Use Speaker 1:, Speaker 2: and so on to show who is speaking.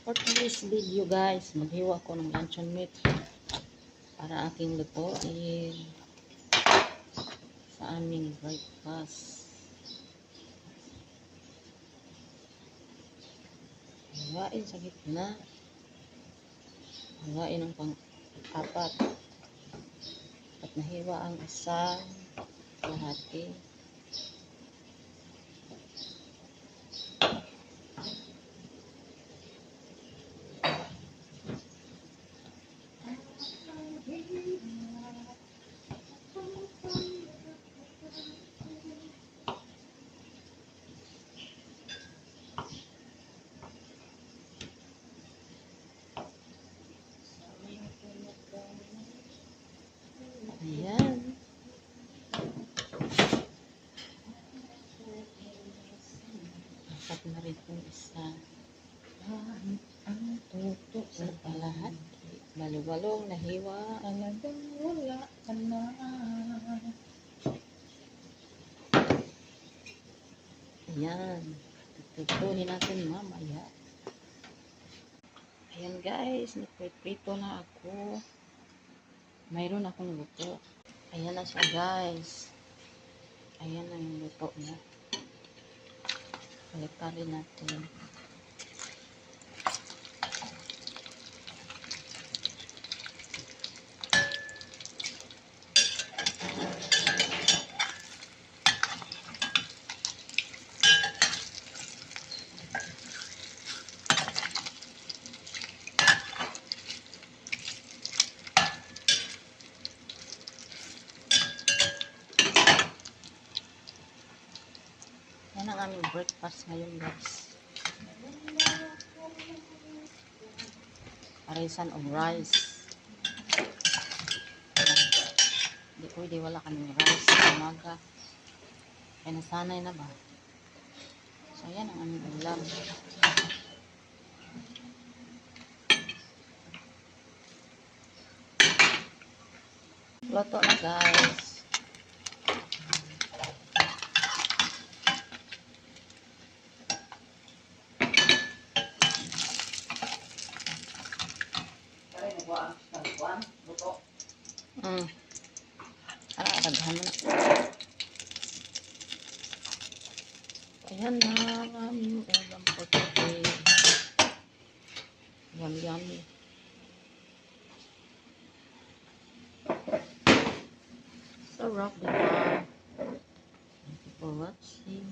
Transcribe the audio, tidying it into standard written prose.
Speaker 1: For today's video guys, maghiwa ko ng luncheon meat para aking lutuin sa aming breakfast. Hiwain sa gitna. Hiwain ang pang-apat. At nahiwa ang isang kalahati. Ayan. Apat na rin itong isa. Ang tuto sa lahat. Balo-balong nahiwa. Talagang wala ka na. Ayan. Tutuhin natin mamaya. Ayan guys. Nagprito na ako. Mayroon akong luto. Ayan na siya guys. Ayan na yung luto niya. Balik-balik natin. Yan ang aming breakfast ngayon guys. Parisan of rice. Hindi pwede wala kaming rice sa umaga. Kaya nasanay na ba? So yan ang aming ulam. Luto na guys. Daghan mo na. Ayan na ang aming ulam for today. Yummy. Sarap diba? Thank you for watching.